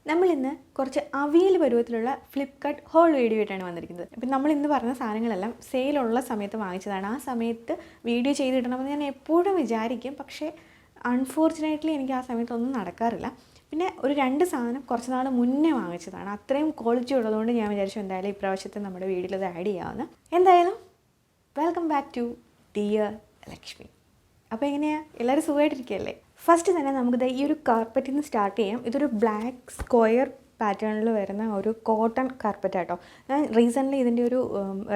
നമ്മളിന്ന് കുറച്ച് avial പരുവത്തിലുള്ള Flipkart whole video ആയിട്ടാണ് വന്നിരിക്കുന്നത്. അപ്പം നമ്മളിന്ന് പറഞ്ഞ സാധനങ്ങളെല്ലാം സെയിലുള്ള സമയത്ത് വാങ്ങിച്ചതാണ്. ആ സമയത്ത് വീഡിയോ ചെയ്തിടണമെന്ന് ഞാൻ എപ്പോഴും വിചാരിക്കും, പക്ഷേ അൺഫോർച്ചുനേറ്റ്ലി എനിക്ക് ആ സമയത്തൊന്നും നടക്കാറില്ല. പിന്നെ ഒരു 2 സാധനം കുറച്ച് നാൾ മുന്നേ വാങ്ങിച്ചതാണ്. അത്രയും ക്വാളിറ്റി ഉള്ളതുകൊണ്ട് ഞാൻ വിചാരിച്ചു എന്തായാലും ഇപ്രാവശ്യത്തെ നമ്മുടെ വീഡിയോയിൽ അത് ആഡ് ചെയ്യാമെന്ന്. എന്തായാലും welcome back to dear Lakshmi. അപ്പോൾ എങ്ങനെയാണ്, എല്ലാവരും സുഖമായിട്ടിരിക്കുകയല്ലേ? ഫസ്റ്റ് തന്നെ നമുക്ക് ഈ ഒരു കാർപ്പറ്റിൽ നിന്ന് സ്റ്റാർട്ട് ചെയ്യാം. ഇതൊരു ബ്ലാക്ക് സ്ക്വയർ പാറ്റേണിൽ വരുന്ന ഒരു കോട്ടൺ കാർപ്പറ്റാട്ടോ. ഞാൻ റീസെൻ്റ്ലി ഇതിൻ്റെ ഒരു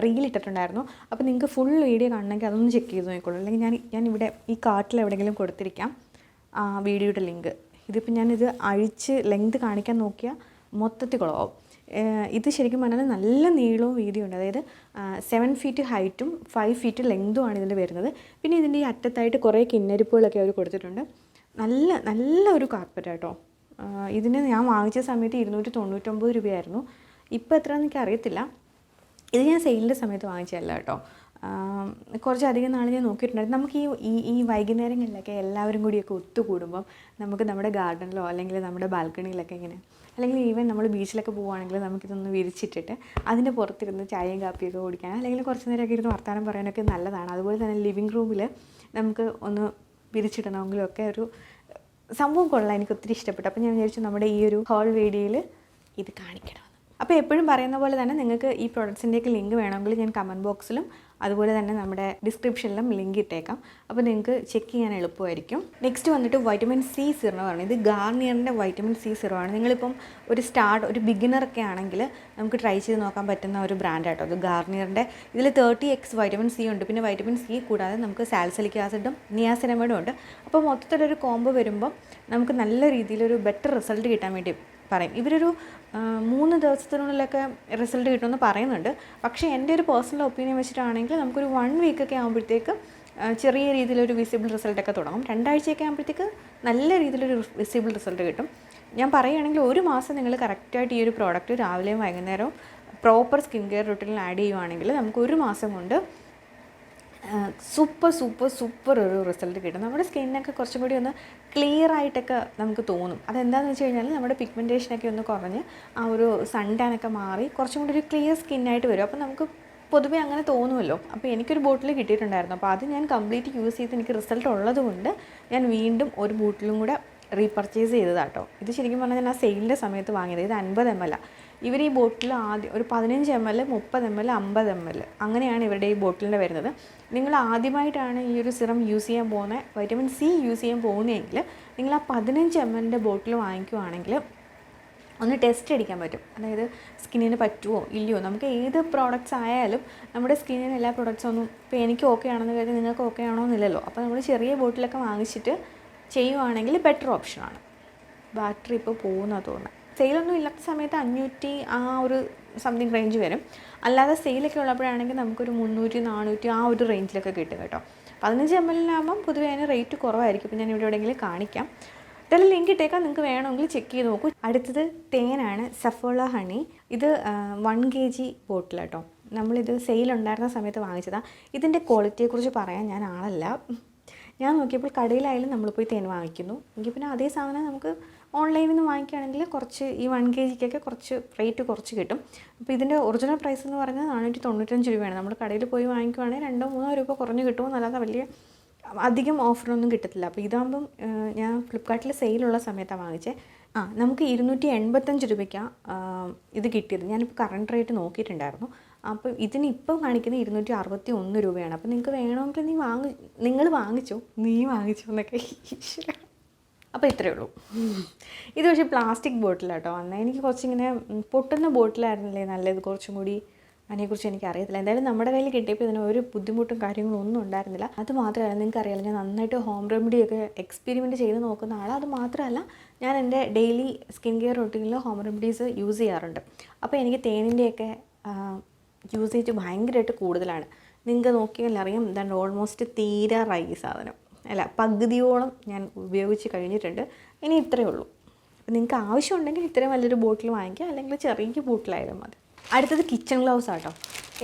റീൽ ഇട്ടിട്ടുണ്ടായിരുന്നു. അപ്പോൾ നിങ്ങൾക്ക് ഫുൾ വീഡിയോ കാണണമെങ്കിൽ അതൊന്ന് ചെക്ക് ചെയ്ത് നോക്കിക്കോളൂ. അല്ലെങ്കിൽ ഞാൻ ഇവിടെ ഈ കാർട്ടിൽ എവിടെയെങ്കിലും കൊടുത്തിരിക്കാം വീഡിയോയുടെ ലിങ്ക്. ഇതിപ്പോൾ ഞാനിത് അഴിച്ച് ലെങ്ത് കാണിക്കാൻ നോക്കിയാൽ മൊത്തത്തിൽ കുളമാവും. ഇത് ശരിക്കും പറഞ്ഞാൽ നല്ല നീളവും വീതിയുണ്ട്. അതായത് 7 ഫീറ്റ് ഹൈറ്റും 5 ഫീറ്റ് ലെങ്തുമാണ് ഇതിൻ്റെ വരുന്നത്. പിന്നെ ഇതിൻ്റെ ഈ അറ്റത്തായിട്ട് കുറേ കിന്നരിപ്പുകളൊക്കെ അവർ കൊടുത്തിട്ടുണ്ട്. നല്ല ഒരു കാർപ്പറ്റ് കേട്ടോ. ഇതിന് ഞാൻ വാങ്ങിച്ച സമയത്ത് 299 രൂപയായിരുന്നു. ഇപ്പോൾ എത്രയാണെന്ന് എനിക്ക് അറിയത്തില്ല. ഇത് ഞാൻ സെയിലിൻ്റെ സമയത്ത് വാങ്ങിച്ചതല്ല കേട്ടോ. കുറച്ചധികം നാൾ ഞാൻ നോക്കിയിട്ടുണ്ടായിരുന്നു. നമുക്ക് ഈ വൈകുന്നേരങ്ങളിലൊക്കെ എല്ലാവരും കൂടിയൊക്കെ ഒത്തുകൂടുമ്പം നമുക്ക് നമ്മുടെ ഗാർഡനിലോ അല്ലെങ്കിൽ നമ്മുടെ ബാൽക്കണിയിലൊക്കെ ഇങ്ങനെ, അല്ലെങ്കിൽ ഈവൻ നമ്മൾ ബീച്ചിലൊക്കെ പോവുകയാണെങ്കിൽ നമുക്കിതൊന്ന് വിരിച്ചിട്ടിട്ട് അതിൻ്റെ പുറത്തിരുന്ന് ചായയും കാപ്പിയൊക്കെ കുടിക്കാൻ, അല്ലെങ്കിൽ കുറച്ച് നേരമൊക്കെ ഇരുന്ന് വർത്തമാനം പറയാനൊക്കെ നല്ലതാണ്. അതുപോലെ തന്നെ ലിവിങ് റൂമിൽ നമുക്ക് ഒന്ന് വിരിച്ചിടണമെങ്കിലും ഒക്കെ ഒരു സംഭവം കൊള്ളാം. എനിക്ക് ഒത്തിരി ഇഷ്ടപ്പെട്ടു. അപ്പോൾ ഞാൻ വിചാരിച്ചു നമ്മുടെ ഈ ഒരു ഹോൾ വീഡിയോയിൽ ഇത് കാണിക്കണം. അപ്പോൾ എപ്പോഴും പറയുന്ന പോലെ തന്നെ നിങ്ങൾക്ക് ഈ പ്രൊഡക്ട്സിൻ്റെയൊക്കെ ലിങ്ക് വേണമെങ്കിൽ ഞാൻ കമൻറ്റ് ബോക്സിലും അതുപോലെ തന്നെ നമ്മുടെ ഡിസ്ക്രിപ്ഷനിലും ലിങ്ക് ഇട്ടേക്കാം. അപ്പോൾ നിങ്ങൾക്ക് ചെക്ക് ചെയ്യാൻ എളുപ്പമായിരിക്കും. നെക്സ്റ്റ് വന്നിട്ട് വൈറ്റമിൻ സി സിറമാണ്. ഇത് ഗാർണിയറിൻ്റെ വൈറ്റമിൻ സി സിറമാണ്. നിങ്ങളിപ്പം ഒരു ബിഗിനറൊക്കെ ആണെങ്കിൽ നമുക്ക് ട്രൈ ചെയ്ത് നോക്കാൻ പറ്റുന്ന ഒരു ബ്രാൻഡാട്ടോ അത് ഗാർണിയറിൻ്റെ. ഇതിൽ 30x വൈറ്റമിൻ സി ഉണ്ട്. പിന്നെ വൈറ്റമിൻ സി കൂടാതെ നമുക്ക് സാൽസലിക് ആസിഡും നിയാസിനമൈഡും ഉണ്ട്. അപ്പോൾ മൊത്തത്തിലൊരു കോംബോ വരുമ്പോൾ നമുക്ക് നല്ല രീതിയിലൊരു ബെറ്റർ റിസൾട്ട് കിട്ടാൻ വേണ്ടി പറയും. ഇവരൊരു 3 ദിവസത്തിനുള്ളിലൊക്കെ റിസൾട്ട് കിട്ടുമെന്ന് പറയുന്നുണ്ട്. പക്ഷേ എൻ്റെ ഒരു പേഴ്സണൽ ഒപ്പീനിയൻ വെച്ചിട്ടാണെങ്കിൽ നമുക്കൊരു 1 വീക്കൊക്കെ ആകുമ്പോഴത്തേക്ക് ചെറിയ രീതിയിലൊരു വിസിബിൾ റിസൾട്ടൊക്കെ തുടങ്ങും. 2 ആഴ്ചയൊക്കെ ആകുമ്പോഴത്തേക്ക് നല്ല രീതിയിലൊരു വിസിബിൾ റിസൾട്ട് കിട്ടും. ഞാൻ പറയുകയാണെങ്കിൽ 1 മാസം നിങ്ങൾ കറക്റ്റായിട്ട് ഈ ഒരു പ്രോഡക്റ്റ് രാവിലെയും വൈകുന്നേരവും പ്രോപ്പർ സ്കിൻ കെയർ റൂട്ടീനിൽ ആഡ് ചെയ്യുവാണെങ്കിൽ നമുക്ക് 1 മാസം കൊണ്ട് സൂപ്പർ ഒരു റിസൾട്ട് കിട്ടും. നമ്മുടെ സ്കിന്നൊക്കെ കുറച്ചും കൂടി ഒന്ന് ക്ലിയർ ആയിട്ടൊക്കെ നമുക്ക് തോന്നും. അതെന്താണെന്ന് വെച്ച് കഴിഞ്ഞാൽ നമ്മുടെ പിഗ്മെൻറ്റേഷനൊക്കെ ഒന്ന് കുറഞ്ഞ് ആ ഒരു സൺ ടാനൊക്കെ മാറി കുറച്ചും കൂടി ഒരു ക്ലിയർ സ്കിന്നായിട്ട് വരും. അപ്പോൾ നമുക്ക് പൊതുവേ അങ്ങനെ തോന്നുമല്ലോ. അപ്പോൾ എനിക്കൊരു ബോട്ടിൽ കിട്ടിയിട്ടുണ്ടായിരുന്നു. അപ്പോൾ അത് ഞാൻ കംപ്ലീറ്റ് യൂസ് ചെയ്ത് എനിക്ക് റിസൾട്ട് ഉള്ളതുകൊണ്ട് ഞാൻ വീണ്ടും ഒരു ബോട്ടിലും കൂടെ റീപർച്ചേസ് ചെയ്തതാട്ടോ. ഇത് ശരിക്കും പറഞ്ഞാൽ ഞാൻ ആ സെയിലിൻ്റെ സമയത്ത് വാങ്ങിയത്. ഇത് 50 ml. ഇവർ ഈ ബോട്ടിൽ ആദ്യം ഒരു 15 ml, 30 ml, 50 ml അങ്ങനെയാണ് ഇവരുടെ ഈ ബോട്ടിലിൻ്റെ വരുന്നത്. നിങ്ങൾ ആദ്യമായിട്ടാണ് ഈ ഒരു സിറം യൂസ് ചെയ്യാൻ പോകുന്നത്, വൈറ്റമിൻ സി യൂസ് ചെയ്യാൻ പോകുന്നതെങ്കിൽ നിങ്ങൾ ആ 15 ml ബോട്ടിൽ വാങ്ങിക്കുവാണെങ്കിൽ ഒന്ന് ടെസ്റ്റ് അടിക്കാൻ പറ്റും. അതായത് സ്കിന്നിന് പറ്റുമോ ഇല്ലയോ. നമുക്ക് ഏത് പ്രോഡക്റ്റ്സ് ആയാലും നമ്മുടെ സ്കിന്നിന് എല്ലാ പ്രോഡക്റ്റ്സും ഒന്നും ഇപ്പോൾ എനിക്ക് ഓക്കെ ആണെന്ന് കരുതി നിങ്ങൾക്ക് ഓക്കെ ആണോ എന്നില്ലല്ലോ. അപ്പോൾ നമ്മൾ ചെറിയ ബോട്ടിലൊക്കെ വാങ്ങിച്ചിട്ട് ചെയ്യുവാണെങ്കിൽ ബെറ്റർ ഓപ്ഷനാണ്. ബാറ്ററി ഇപ്പോൾ പോകുന്നത് തോന്നുന്നത്. സെയിലൊന്നും ഇല്ലാത്ത സമയത്ത് 500 ആ ഒരു സംതിങ് റേഞ്ച് വരും. അല്ലാതെ സെയിലൊക്കെ ഉള്ളപ്പോഴാണെങ്കിൽ നമുക്കൊരു 300, 400 ആ ഒരു റേഞ്ചിലൊക്കെ കിട്ടും കേട്ടോ. 15 ml പൊതുവേ അതിന് റേറ്റ് കുറവായിരിക്കും. ഇപ്പോൾ ഞാൻ ഇവിടെ എവിടെയെങ്കിലും കാണിക്കാം. ഇതെല്ലാം ലിങ്ക് ഇട്ടേക്കാം, നിങ്ങൾക്ക് വേണമെങ്കിൽ ചെക്ക് ചെയ്ത് നോക്കൂ. അടുത്തത് തേനാണ്, സഫോള ഹണി. ഇത് 1 kg ബോട്ടിലാട്ടോ. നമ്മളിത് സെയിലുണ്ടായിരുന്ന സമയത്ത് വാങ്ങിച്ചതാണ്. ഇതിൻ്റെ ക്വാളിറ്റിയെക്കുറിച്ച് പറയാൻ ഞാൻ ആളല്ല. ഞാൻ നോക്കിയപ്പോൾ കടയിലായാലും നമ്മൾ പോയി തേൻ വാങ്ങിക്കുന്നു. എങ്കിൽ പിന്നെ അതേ സാധനം നമുക്ക് ഓൺലൈനിൽ നിന്ന് വാങ്ങിക്കുകയാണെങ്കിൽ കുറച്ച് ഈ 1 kg കുറച്ച് റേറ്റ് കുറച്ച് കിട്ടും. അപ്പോൾ ഇതിൻ്റെ ഒറിജിനൽ പ്രൈസ് എന്ന് പറഞ്ഞാൽ 495 രൂപയാണ്. നമ്മൾ കടയിൽ പോയി വാങ്ങിക്കുവാണെങ്കിൽ 2-3 രൂപ കുറഞ്ഞ് കിട്ടുമെന്നല്ലാതെ വലിയ അധികം ഓഫറൊന്നും കിട്ടത്തില്ല. അപ്പോൾ ഇതാകുമ്പം ഞാൻ ഫ്ലിപ്കാർട്ടിൽ സെയിലുള്ള സമയത്താണ് വാങ്ങിച്ചത്. നമുക്ക് 285 രൂപയ്ക്കാണ് ഇത് കിട്ടിയത്. ഞാനിപ്പോൾ കറണ്ട് റേറ്റ് നോക്കിയിട്ടുണ്ടായിരുന്നു. അപ്പോൾ ഇതിന് ഇപ്പം കാണിക്കുന്നത് 261 രൂപയാണ്. അപ്പോൾ നിങ്ങൾക്ക് വേണമെങ്കിൽ നിങ്ങൾ വാങ്ങിച്ചോ എന്നൊക്കെ ഈശ്വര. അപ്പോൾ ഇത്രയേ ഉള്ളൂ. ഇത് പക്ഷേ പ്ലാസ്റ്റിക് ബോട്ടിലാട്ടോ വന്നത്. എനിക്ക് കുറച്ചിങ്ങനെ പൊട്ടുന്ന ബോട്ടിലായിരുന്നില്ലേ നല്ലത്. കുറച്ചും കൂടി അതിനെക്കുറിച്ച് എനിക്ക് അറിയത്തില്ല. എന്തായാലും നമ്മുടെ കയ്യിൽ കിട്ടിയപ്പോൾ ഇതിന് ഒരു ബുദ്ധിമുട്ടും കാര്യങ്ങളും ഒന്നും ഉണ്ടായിരുന്നില്ല. അത് മാത്രമല്ല, നിങ്ങൾക്ക് അറിയാമല്ലോ ഞാൻ നന്നായിട്ട് ഹോം റെമഡിയൊക്കെ എക്സ്പെരിമെൻറ്റ് ചെയ്ത് നോക്കുന്ന ആളാണ്. അത് മാത്രമല്ല ഞാൻ എൻ്റെ ഡെയിലി സ്കിൻ കെയർ റൂട്ടീനിൽ ഹോം റെമഡീസ് യൂസ് ചെയ്യാറുണ്ട്. അപ്പോൾ എനിക്ക് തേനിൻ്റെയൊക്കെ യൂസേജ് ഭയങ്കരമായിട്ട് കൂടുതലാണ്. നിങ്ങൾക്ക് നോക്കിയാൽ അറിയാം. എന്താണ് ഓൾമോസ്റ്റ് തീരാറായി സാധനം. അല്ല, പകുതിയോളം ഞാൻ ഉപയോഗിച്ച് കഴിഞ്ഞിട്ടുണ്ട്. ഇനി ഇത്രയേ ഉള്ളൂ. അപ്പോൾ നിങ്ങൾക്ക് ആവശ്യമുണ്ടെങ്കിൽ ഇത്രയും വലിയൊരു ബോട്ടിൽ വാങ്ങിക്കുക, അല്ലെങ്കിൽ ചെറിയ ബോട്ടിലായാലും മതി. അടുത്തത് കിച്ചൺ ഗ്ലൗസ് ആട്ടോ.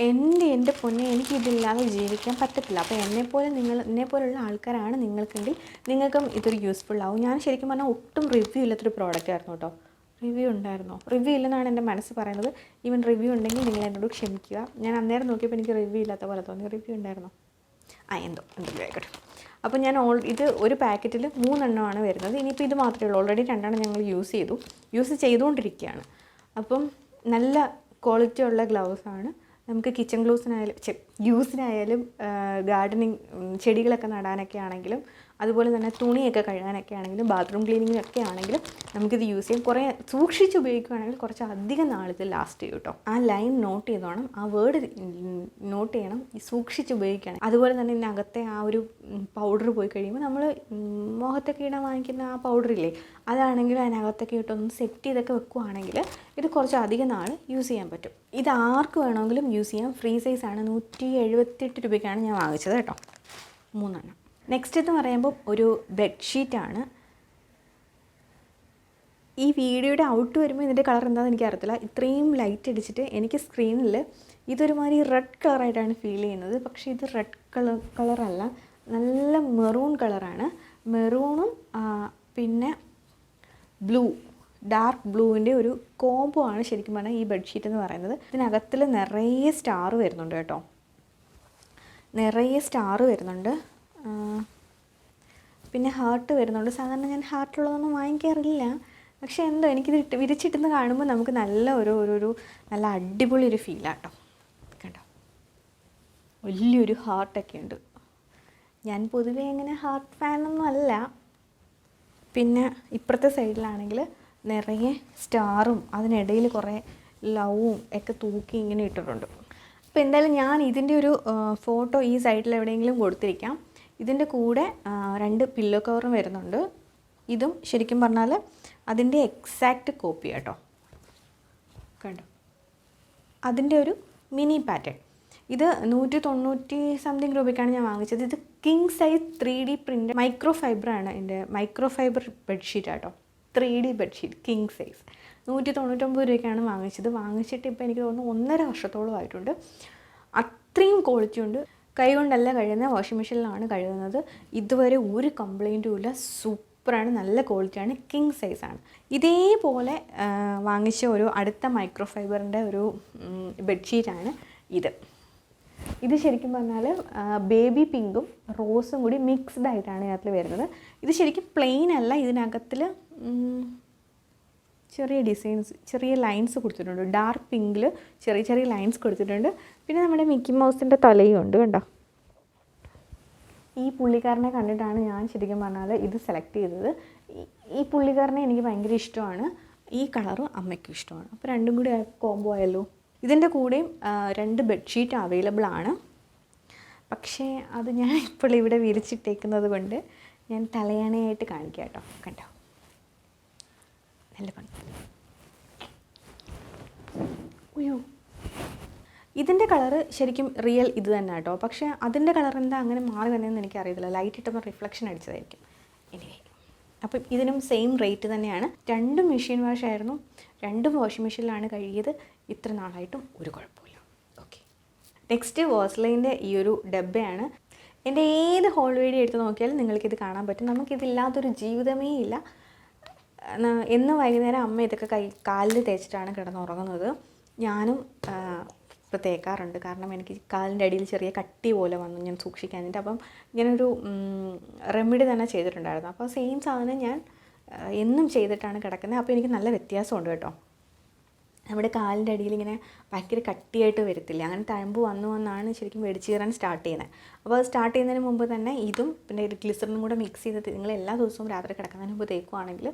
എൻ്റെ പൊന്നെ, എനിക്കിതില്ലാതെ ജീവിക്കാൻ പറ്റത്തില്ല. അപ്പോൾ എന്നെപ്പോലുള്ള ആൾക്കാരാണ് നിങ്ങൾക്കെങ്കിൽ നിങ്ങൾക്കും ഇതൊരു യൂസ്ഫുൾ ആവും. ഞാൻ ശരിക്കും പറഞ്ഞാൽ ഒട്ടും റിവ്യൂ ഇല്ലാത്തൊരു പ്രോഡക്റ്റ് ആയിരുന്നു കേട്ടോ. റിവ്യൂ ഉണ്ടായിരുന്നോ? റിവ്യൂ ഇല്ലെന്നാണ് എൻ്റെ മനസ്സ് പറയുന്നത്. ഈവൻ റിവ്യൂ ഉണ്ടെങ്കിൽ നിങ്ങൾ എന്നോട് ക്ഷമിക്കുക. ഞാൻ അന്നേരം നോക്കിയപ്പോൾ എനിക്ക് റിവ്യൂ ഇല്ലാത്ത പോലെ തോന്നി. റിവ്യൂ ഉണ്ടായിരുന്നോ? എന്തെങ്കിലും ആയിക്കോട്ടെ. അപ്പോൾ ഞാൻ ഇത് ഒരു പാക്കറ്റിൽ 3 എണ്ണമാണ് വരുന്നത്. ഇനിയിപ്പോൾ ഇത് മാത്രമേ ഉള്ളൂ. ഓൾറെഡി 2 എണ്ണം ഞങ്ങൾ യൂസ് ചെയ്തുകൊണ്ടിരിക്കുകയാണ്. അപ്പം നല്ല ക്വാളിറ്റി ഉള്ള ഗ്ലൗസാണ്. നമുക്ക് കിച്ചൺ യൂസിനായാലും ഗാർഡനിങ് ചെടികളൊക്കെ നടാനൊക്കെ ആണെങ്കിലും അതുപോലെ തന്നെ തുണിയൊക്കെ കഴുകാനൊക്കെ ആണെങ്കിലും ബാത്റൂം ക്ലീനിങ്ങിനൊക്കെ ആണെങ്കിലും നമുക്കിത് യൂസ് ചെയ്യാം. കുറേ സൂക്ഷിച്ച് ഉപയോഗിക്കുകയാണെങ്കിൽ കുറച്ച് അധികം നാളിത് ലാസ്റ്റ് ചെയ്യും കേട്ടോ. ആ ലൈൻ നോട്ട് ചെയ്തോണം, ആ വേർഡ് നോട്ട് ചെയ്യണം, സൂക്ഷിച്ച് ഉപയോഗിക്കുകയാണ്. അതുപോലെ തന്നെ ഇതിനകത്തെ ആ ഒരു പൗഡർ പോയി കഴിയുമ്പോൾ നമ്മൾ മുഖത്തൊക്കെ ഇടാൻ വാങ്ങിക്കുന്ന ആ പൗഡറില്ലേ, അതാണെങ്കിലും അതിനകത്തൊക്കെ ഇട്ടൊന്ന് സെറ്റ് ചെയ്തൊക്കെ വെക്കുകയാണെങ്കിൽ ഇത് കുറച്ച് അധികം നാൾ യൂസ് ചെയ്യാൻ പറ്റും. ഇത് ആർക്ക് വേണമെങ്കിലും യൂസ് ചെയ്യാം. ഫ്രീ സൈസാണ്. 178 രൂപയ്ക്കാണ് ഞാൻ വാങ്ങിച്ചത് കേട്ടോ, 3 എണ്ണം. നെക്സ്റ്റ് എന്ന് പറയുമ്പോൾ ഒരു ബെഡ്ഷീറ്റാണ്. ഈ വീഡിയോയുടെ ഔട്ട് വരുമ്പോൾ ഇതിൻ്റെ കളർ എന്താണെന്ന് എനിക്കറിയത്തില്ല. ഇത്രയും ലൈറ്റ് അടിച്ചിട്ട് എനിക്ക് സ്ക്രീനിൽ ഇതൊരുമാതിരി റെഡ് കളറായിട്ടാണ് ഫീൽ ചെയ്യുന്നത്. പക്ഷേ ഇത് റെഡ് കളറല്ല, നല്ല മെറൂൺ കളറാണ്. മെറൂണും പിന്നെ ഡാർക്ക് ബ്ലൂവിൻ്റെ ഒരു കോംബോ ആണ് ശരിക്കും പറഞ്ഞാൽ ഈ ബെഡ്ഷീറ്റ് എന്ന് പറയുന്നത്. ഇതിനകത്തിൽ നിറയെ സ്റ്റാർ വരുന്നുണ്ട് കേട്ടോ, നിറയെ സ്റ്റാർ വരുന്നുണ്ട്. പിന്നെ ഹാർട്ട് വരുന്നുണ്ട്. സാധാരണ ഞാൻ ഹാർട്ടുള്ളതൊന്നും വാങ്ങിക്കാറില്ല. പക്ഷേ എന്തോ എനിക്കിത് വിരിച്ചിട്ടെന്ന് കാണുമ്പോൾ നമുക്ക് നല്ല നല്ല അടിപൊളി ഒരു ഫീലാട്ടോ. കണ്ടോ, വലിയൊരു ഹാർട്ടൊക്കെ ഉണ്ട്. ഞാൻ പൊതുവേ അങ്ങനെ ഹാർട്ട് ഫാനൊന്നും അല്ല. പിന്നെ ഇപ്പുറത്തെ സൈഡിലാണെങ്കിൽ നിറയെ സ്റ്റാറും അതിനിടയിൽ കുറേ ലവും ഒക്കെ തൂക്കി ഇങ്ങനെ ഇട്ടിട്ടുണ്ട്. അപ്പോൾ എന്തായാലും ഞാൻ ഇതിൻ്റെ ഒരു ഫോട്ടോ ഈ സൈഡിൽ എവിടെയെങ്കിലും കൊടുത്തിരിക്കാം. ഇതിൻ്റെ കൂടെ 2 പില്ലോ കവറും വരുന്നുണ്ട്. ഇതും ശരിക്കും പറഞ്ഞാൽ അതിൻ്റെ എക്സാക്റ്റ് കോപ്പി കേട്ടോ. കണ്ടോ, അതിൻ്റെ ഒരു മിനി പാറ്റേൺ. ഇത് 190 സംതിങ് രൂപയ്ക്കാണ് ഞാൻ വാങ്ങിച്ചത്. ഇത് king size 3D print micro ഫൈബറാണ്. എൻ്റെ മൈക്രോ ഫൈബർ ബെഡ്ഷീറ്റ് കേട്ടോ, 3D ബെഡ്ഷീറ്റ് കിങ് സൈസ്. 199 രൂപയ്ക്കാണ് വാങ്ങിച്ചത്. വാങ്ങിച്ചിട്ട് ഇപ്പോൾ എനിക്ക് തോന്നുന്നു 1.5 വർഷത്തോളം ആയിട്ടുണ്ട്. അത്രയും ക്വാളിറ്റി ഉണ്ട്. കൈ കൊണ്ടല്ല കഴുകുന്നത്, വാഷിംഗ് മെഷീനിലാണ് കഴുകുന്നത്. ഇതുവരെ ഒരു കംപ്ലൈൻറ്റും ഇല്ല. സൂപ്പറാണ്, നല്ല ക്വാളിറ്റിയാണ്, കിങ് സൈസാണ്. ഇതേപോലെ വാങ്ങിച്ച ഒരു അടുത്ത മൈക്രോ ഫൈബറിൻ്റെ ഒരു ബെഡ്ഷീറ്റാണ് ഇത് ശരിക്കും പറഞ്ഞാൽ ബേബി പിങ്കും റോസും കൂടി മിക്സ്ഡ് ആയിട്ടാണ് ഇതിനകത്ത് വരുന്നത്. ഇത് ശരിക്കും പ്ലെയിൻ അല്ല, ഇതിനകത്തിൽ ചെറിയ ഡിസൈൻസ്, ചെറിയ ലൈൻസ് കൊടുത്തിട്ടുണ്ട്. ഡാർക്ക് പിങ്കിൽ ചെറിയ ലൈൻസ് കൊടുത്തിട്ടുണ്ട്. പിന്നെ നമ്മുടെ മിക്കി മൗസിൻ്റെ തലയും ഉണ്ട് കണ്ടോ. ഈ പുള്ളിക്കാരനെ കണ്ടിട്ടാണ് ഞാൻ ശരിക്കും പറഞ്ഞാൽ ഇത് സെലക്ട് ചെയ്തത്. ഈ പുള്ളിക്കാരനെ എനിക്ക് ഭയങ്കര ഇഷ്ടമാണ്, ഈ കളറും അമ്മയ്ക്കും ഇഷ്ടമാണ്. അപ്പോൾ രണ്ടും കൂടി കോംബോ ആയല്ലോ. ഇതിൻ്റെ കൂടെയും 2 ബെഡ്ഷീറ്റ് അവൈലബിൾ ആണ്. പക്ഷേ അത് ഞാൻ ഇപ്പോൾ ഇവിടെ വിരിച്ചിട്ടേക്കുന്നത് കൊണ്ട് ഞാൻ തലയണയായിട്ട് കാണിക്കാം കേട്ടോ. കണ്ടോ, നല്ല ഭംഗി. ഉയ്യോ, ഇതിൻ്റെ കളറ് ശരിക്കും റിയൽ ഇത് തന്നെ കേട്ടോ. പക്ഷേ അതിൻ്റെ കളർ എന്താ അങ്ങനെ മാറി വന്നതെന്ന് എനിക്കറിയത്തില്ല. ലൈറ്റ് ഇട്ടപ്പോൾ റിഫ്ലക്ഷൻ അടിച്ചതായിരിക്കും. എനിവേ, അപ്പം ഇതിനും സെയിം റേറ്റ് തന്നെയാണ്. 2 മെഷീൻ വാഷ് ആയിരുന്നു, 2 വാഷിംഗ് മെഷീനിലാണ് കഴുകിയത്. ഇത്ര നാളായിട്ടും ഒരു കുഴപ്പമില്ല. ഓക്കെ, നെക്സ്റ്റ് വാസ്ലൈൻ്റെ ഈ ഒരു ഡബ്ബയാണ്. എൻ്റെ ഏത് ഹോൾ വീഡിയോ എടുത്ത് നോക്കിയാലും നിങ്ങൾക്കിത് കാണാൻ പറ്റും. നമുക്കിതില്ലാത്തൊരു ജീവിതമേ ഇല്ല. എന്നും വൈകുന്നേരം അമ്മ ഇതൊക്കെ കാലിൽ തേച്ചിട്ടാണ് കിടന്നുറങ്ങുന്നത്. ഞാനും ഇപ്പോൾ തേക്കാറുണ്ട്. കാരണം എനിക്ക് കാലിൻ്റെ അടിയിൽ ചെറിയ കട്ടി പോലെ വന്നു ഞാൻ സൂക്ഷിക്കാനായിട്ട്. അപ്പം ഇങ്ങനൊരു റെമഡി തന്നെ ചെയ്തിട്ടുണ്ടായിരുന്നു. അപ്പോൾ സെയിം സാധനം ഞാൻ എന്നും ചെയ്തിട്ടാണ് കിടക്കുന്നത്. അപ്പോൾ എനിക്ക് നല്ല വ്യത്യാസമുണ്ട് കേട്ടോ. നമ്മുടെ കാലിൻ്റെ അടിയിൽ ഇങ്ങനെ ഭയങ്കര കട്ടിയായിട്ട് വരത്തില്ല, അങ്ങനെ തഴമ്പ് വന്നാണ് ശരിക്കും വെടിച്ചീറാൻ സ്റ്റാർട്ട് ചെയ്യുന്നത്. അപ്പോൾ അത് സ്റ്റാർട്ട് ചെയ്യുന്നതിന് മുമ്പ് തന്നെ ഇതും പിന്നെ ഗ്ലിസറിനും കൂടെ മിക്സ് ചെയ്ത് നിങ്ങൾ എല്ലാ ദിവസവും രാത്രി കിടക്കുന്നതിന് മുമ്പ് തേക്കുവാണെങ്കിൽ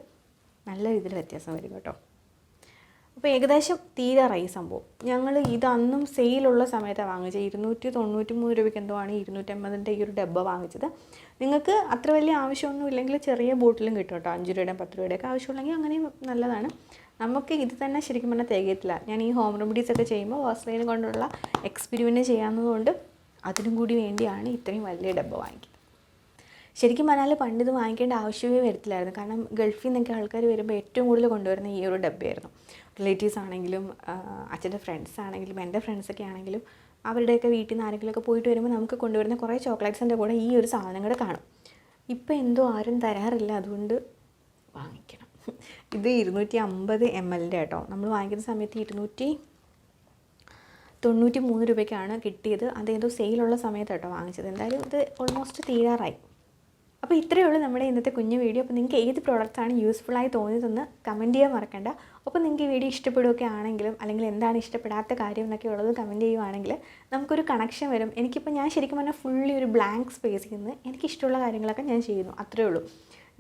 നല്ല രീതിയിൽ വ്യത്യാസം വരും കേട്ടോ. അപ്പോൾ ഏകദേശം തീരാറായി സംഭവം. ഞങ്ങൾ ഇതന്നും സെയിലുള്ള സമയത്താണ് വാങ്ങിച്ചത്. 293 രൂപയ്ക്ക് എന്തോ ആണ് 250ൻ്റെ ഈ ഒരു ഡബ്ബ വാങ്ങിച്ചത്. നിങ്ങൾക്ക് അത്ര വലിയ ആവശ്യമൊന്നും ഇല്ലെങ്കിൽ ചെറിയ ബോട്ടിലും കിട്ടും കേട്ടോ. 5 രൂപയുടെയും 10 രൂപയുടെയൊക്കെ ആവശ്യമുണ്ടെങ്കിൽ അങ്ങനെയും നല്ലതാണ്. നമുക്ക് ഇത് തന്നെ ശരിക്കും പറഞ്ഞാൽ തികയത്തില്ല. ഞാൻ ഈ ഹോം റെമഡീസൊക്കെ ചെയ്യുമ്പോൾ വാസ്ലൈൻ കൊണ്ടുള്ള എക്സ്പെരിമെൻറ്റ് ചെയ്യാവുന്നതുകൊണ്ട് അതിനും കൂടി വേണ്ടിയാണ് ഇത്രയും വലിയ ഡബ്ബ വാങ്ങിക്കുന്നത്. ശരിക്കും പറഞ്ഞാൽ പണ്ട് ഇത് വാങ്ങിക്കേണ്ട ആവശ്യമേ വരത്തില്ലായിരുന്നു. കാരണം ഗൾഫിൽ നിന്നൊക്കെ ആൾക്കാർ വരുമ്പോൾ ഏറ്റവും കൂടുതൽ കൊണ്ടുവരുന്ന ഈ ഒരു ഡബ്ബയായിരുന്നു. റിലേറ്റീവ്സ് ആണെങ്കിലും അച്ഛൻ്റെ ഫ്രണ്ട്സ് ആണെങ്കിലും എൻ്റെ ഫ്രണ്ട്സൊക്കെ ആണെങ്കിലും അവരുടെയൊക്കെ വീട്ടിൽ നിന്ന് ആരെങ്കിലുമൊക്കെ പോയിട്ട് വരുമ്പോൾ നമുക്ക് കൊണ്ടുവരുന്ന കുറേ ചോക്ലേറ്റ്സിൻ്റെ കൂടെ ഈ ഒരു സാധനം കൂടെ കാണും. ഇപ്പോൾ എന്തോ ആരും തരാറില്ല, അതുകൊണ്ട് വാങ്ങിക്കണം. ഇത് 250 ml കേട്ടോ. നമ്മൾ വാങ്ങിക്കുന്ന സമയത്ത് 293 രൂപയ്ക്കാണ് കിട്ടിയത്. അതേതോ സെയിലുള്ള സമയത്ത് കേട്ടോ വാങ്ങിച്ചത്. എന്തായാലും ഇത് ഓൾമോസ്റ്റ് തീരാറായി. അപ്പോൾ ഇത്രയേ ഉള്ളൂ നമ്മുടെ ഇന്നത്തെ കുഞ്ഞു വീഡിയോ. അപ്പോൾ നിങ്ങൾക്ക് ഏത് പ്രോഡക്റ്റാണ് യൂസ്ഫുള്ളായി തോന്നിയതെന്ന് കമൻറ്റ് ചെയ്യാൻ മറക്കണ്ട. അപ്പോൾ നിങ്ങൾക്ക് ഈ വീഡിയോ ഇഷ്ടപ്പെടുകയൊക്കെ ആണെങ്കിലും അല്ലെങ്കിൽ എന്താണ് ഇഷ്ടപ്പെടാത്ത കാര്യം എന്നൊക്കെ ഉള്ളത് കമൻറ്റ് ചെയ്യുവാണെങ്കിൽ നമുക്കൊരു കണക്ഷൻ വരും. എനിക്കിപ്പോൾ ഞാൻ ശരിക്കും പറഞ്ഞാൽ ഫുള്ളി ഒരു ബ്ലാങ്ക് സ്പേസിൽ നിന്ന് എനിക്കിഷ്ടമുള്ള കാര്യങ്ങളൊക്കെ ഞാൻ ചെയ്യുന്നു, അത്രയേ ഉള്ളൂ.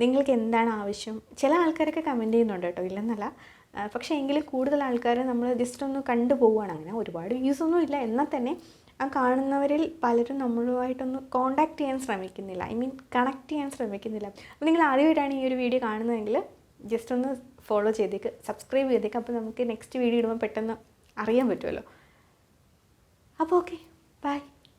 നിങ്ങൾക്ക് എന്താണ് ആവശ്യം? ചില ആൾക്കാരൊക്കെ കമൻറ്റ് ചെയ്യുന്നുണ്ട് കേട്ടോ, ഇല്ലെന്നല്ല. പക്ഷേ എങ്കിലും കൂടുതൽ ആൾക്കാർ നമ്മൾ ജസ്റ്റ് ഒന്ന് കണ്ടു പോവുകയാണ്. അങ്ങനെ ഒരുപാട് വ്യൂസൊന്നും ഇല്ല, എന്നാൽ തന്നെ ആ കാണുന്നവരിൽ പലരും നമ്മളുമായിട്ടൊന്ന് കോൺടാക്റ്റ് ചെയ്യാൻ ശ്രമിക്കുന്നില്ല, കണക്ട് ചെയ്യാൻ ശ്രമിക്കുന്നില്ല. അപ്പോൾ നിങ്ങൾ ആദ്യമായിട്ടാണ് ഈ ഒരു വീഡിയോ കാണുന്നതെങ്കിൽ ജസ്റ്റ് ഒന്ന് ഫോളോ ചെയ്തേക്ക്, സബ്സ്ക്രൈബ് ചെയ്തേക്ക്. അപ്പോൾ നമുക്ക് നെക്സ്റ്റ് വീഡിയോ ഇടുമ്പോൾ പെട്ടെന്ന് അറിയാൻ പറ്റുമല്ലോ. അപ്പോൾ ഓക്കെ, ബൈ.